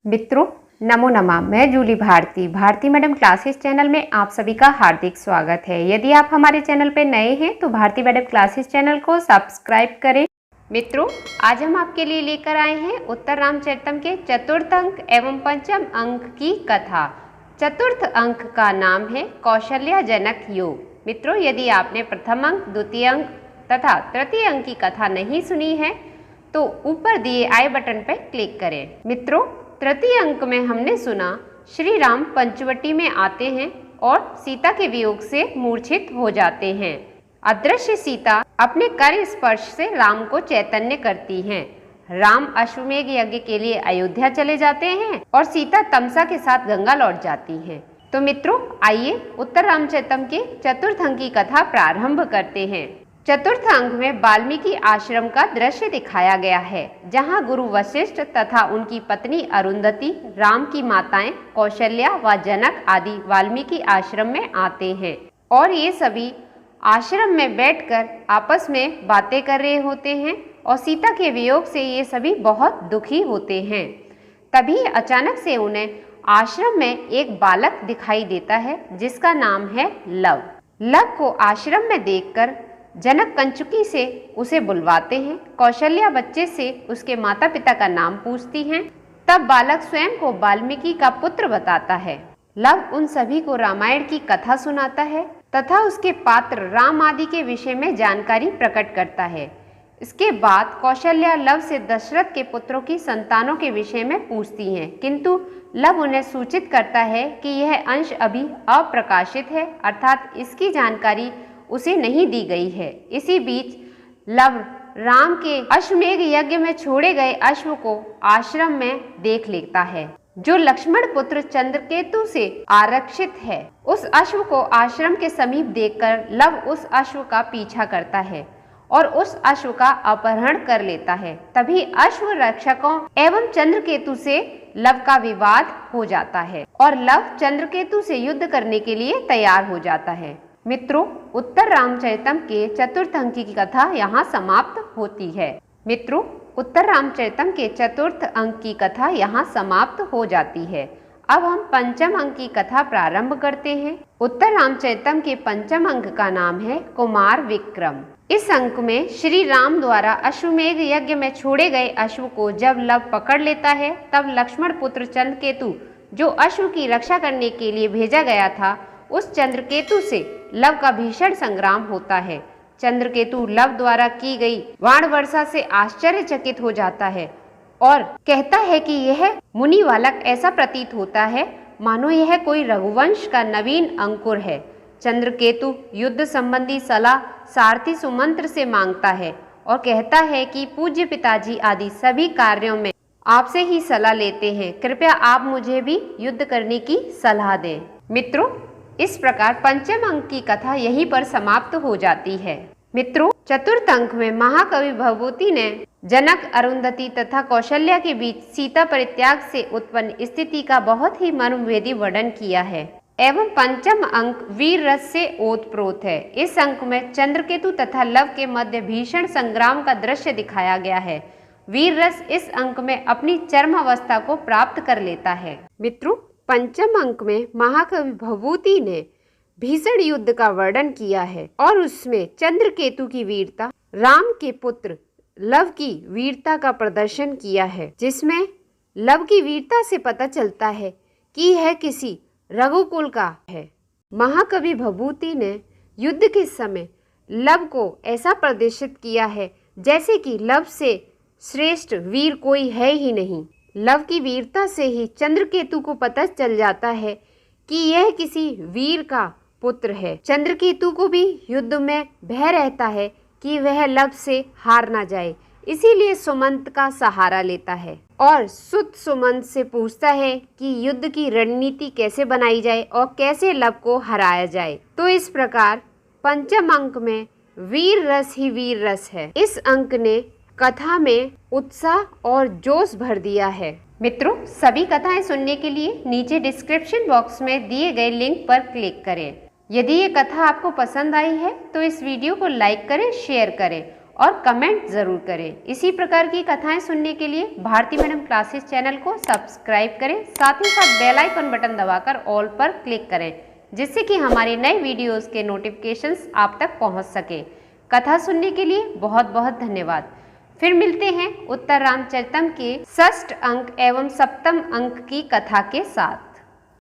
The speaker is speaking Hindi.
मित्रों नमो नमः। मैं Julie Bharti madam classes channel में आप सभी का हार्दिक स्वागत है। यदि आप हमारे चैनल पर नए हैं तो भारती मैडम क्लासेस चैनल को सब्सक्राइब करें। मित्रों आज हम आपके लिए लेकर आए हैं उत्तर रामचरितम के चतुर्थ अंक एवं पंचम अंक की कथा। चतुर्थ अंक का नाम है कौशल्या जनक योग। मित्रों यदि आपने प्रथम अंक, द्वितीय अंक तथा तृतीय अंक की कथा नहीं सुनी है तो ऊपर दिए आई बटन पर क्लिक करें। मित्रों तृतीय अंक में हमने सुना श्री राम पंचवटी में आते हैं और सीता के वियोग से मूर्छित हो जाते हैं। अदृश्य सीता अपने कर स्पर्श से राम को चैतन्य करती हैं। राम अश्वमेघ यज्ञ के लिए अयोध्या चले जाते हैं और सीता तमसा के साथ गंगा लौट जाती हैं। तो मित्रों आइए उत्तर रामचरितम के चतुर्थ अंक की कथा प्रारंभ करते हैं। चतुर्थ अंक में वाल्मीकि आश्रम का दृश्य दिखाया गया है, जहां गुरु वशिष्ठ तथा उनकी पत्नी अरुंधति, राम की माताएं कौशल्या व जनक आदि वाल्मीकि आश्रम में आते हैं और ये सभी आश्रम में बैठकर आपस में बातें कर रहे होते हैं और सीता के वियोग से ये सभी बहुत दुखी होते हैं। तभी अचानक से उन्हें आश्रम में एक बालक दिखाई देता है जिसका नाम है लव। लव को आश्रम में देखकर जनक कंचुकी से उसे बुलवाते हैं। कौशल्या बच्चे से उसके माता पिता का नाम पूछती हैं। तब बालक स्वयं को वाल्मीकि का पुत्र बताता है। लव उन सभी को रामायण की कथा सुनाता है तथा उसके पात्र राम आदि के विषय में जानकारी प्रकट करता है। इसके बाद कौशल्या लव से दशरथ के पुत्रों की संतानों के विषय में पूछती हैं, किंतु लव उन्हें सूचित करता है कि यह अंश अभी अप्रकाशित है, अर्थात इसकी जानकारी उसे नहीं दी गई है। इसी बीच लव राम के अश्वमेघ यज्ञ में छोड़े गए अश्व को आश्रम में देख लेता है, जो लक्ष्मण पुत्र चंद्रकेतु से आरक्षित है। उस अश्व को आश्रम के समीप देखकर लव उस अश्व का पीछा करता है और उस अश्व का अपहरण कर लेता है। तभी अश्व रक्षकों एवं चंद्रकेतु से लव का विवाद हो जाता है और लव चंद्रकेतु से युद्ध करने के लिए तैयार हो जाता है। मित्रों उत्तर रामचरितम के चतुर्थ अंक की कथा यहाँ समाप्त होती है। मित्रों उत्तर रामचरितम के चतुर्थ अंक की कथा यहाँ समाप्त हो जाती है। अब हम पंचम अंक की कथा प्रारंभ करते हैं। उत्तर रामचरितम के पंचम अंक का नाम है कुमार विक्रम। इस अंक में श्री राम द्वारा अश्वमेघ यज्ञ में छोड़े गए अश्व को जब लव पकड़ लेता है, तब लक्ष्मण पुत्र चंद्रकेतु जो अश्व की रक्षा करने के लिए भेजा गया था, उस चंद्रकेतु से लव का भीषण संग्राम होता है। चंद्रकेतु लव द्वारा की गई बाण वर्षा से आश्चर्यचकित हो जाता है और कहता है कि यह मुनि बालक ऐसा प्रतीत होता है मानो यह कोई रघुवंश का नवीन अंकुर है। चंद्रकेतु युद्ध संबंधी सलाह सारथी सुमंत्र से मांगता है और कहता है कि पूज्य पिताजी आदि सभी कार्यों में आपसे ही सलाह लेते हैं, कृपया आप मुझे भी युद्ध करने की सलाह दें। मित्रों इस प्रकार पंचम अंक की कथा यहीं पर समाप्त हो जाती है। मित्रों चतुर्थ अंक में महाकवि भवभूति ने जनक, अरुंधति तथा कौशल्या के बीच सीता परित्याग से उत्पन्न स्थिति का बहुत ही मर्मभेदी वर्णन किया है एवं पंचम अंक वीर रस से ओतप्रोत है। इस अंक में चंद्रकेतु तथा लव के मध्य भीषण संग्राम का दृश्य दिखाया गया है। वीर रस इस अंक में अपनी चरम अवस्था को प्राप्त कर लेता है। मित्रों पंचम अंक में महाकवि भवभूति ने भीषण युद्ध का वर्णन किया है और उसमें चंद्रकेतु की वीरता, राम के पुत्र लव की वीरता का प्रदर्शन किया है, जिसमें लव की वीरता से पता चलता है कि यह किसी रघुकुल का है। महाकवि भवभूति ने युद्ध के समय लव को ऐसा प्रदर्शित किया है जैसे कि लव से श्रेष्ठ वीर कोई है ही नहीं। लव की वीरता से ही चंद्रकेतु को पता चल जाता है कि यह किसी वीर का पुत्र है। चंद्रकेतु को भी युद्ध में भय रहता है कि वह लव से हार ना जाए, इसीलिए सुमंत का सहारा लेता है और सुत सुमंत से पूछता है कि युद्ध की रणनीति कैसे बनाई जाए और कैसे लव को हराया जाए। तो इस प्रकार पंचम अंक में वीर रस ही वीर रस है। इस अंक ने कथा में उत्साह और जोश भर दिया है। मित्रों सभी कथाएं सुनने के लिए नीचे डिस्क्रिप्शन बॉक्स में दिए गए लिंक पर क्लिक करें। यदि ये कथा आपको पसंद आई है तो इस वीडियो को लाइक करें, शेयर करें और कमेंट ज़रूर करें। इसी प्रकार की कथाएं सुनने के लिए भारती मैडम क्लासेस चैनल को सब्सक्राइब करें, साथ ही साथ बेल आइकन बटन दबाकर ऑल पर क्लिक करें, जिससे कि हमारे नए वीडियोस के नोटिफिकेशंस आप तक पहुंच सके। कथा सुनने के लिए बहुत बहुत धन्यवाद। फिर मिलते हैं उत्तर रामचरितम के षष्ठ अंक एवं सप्तम अंक की कथा के साथ।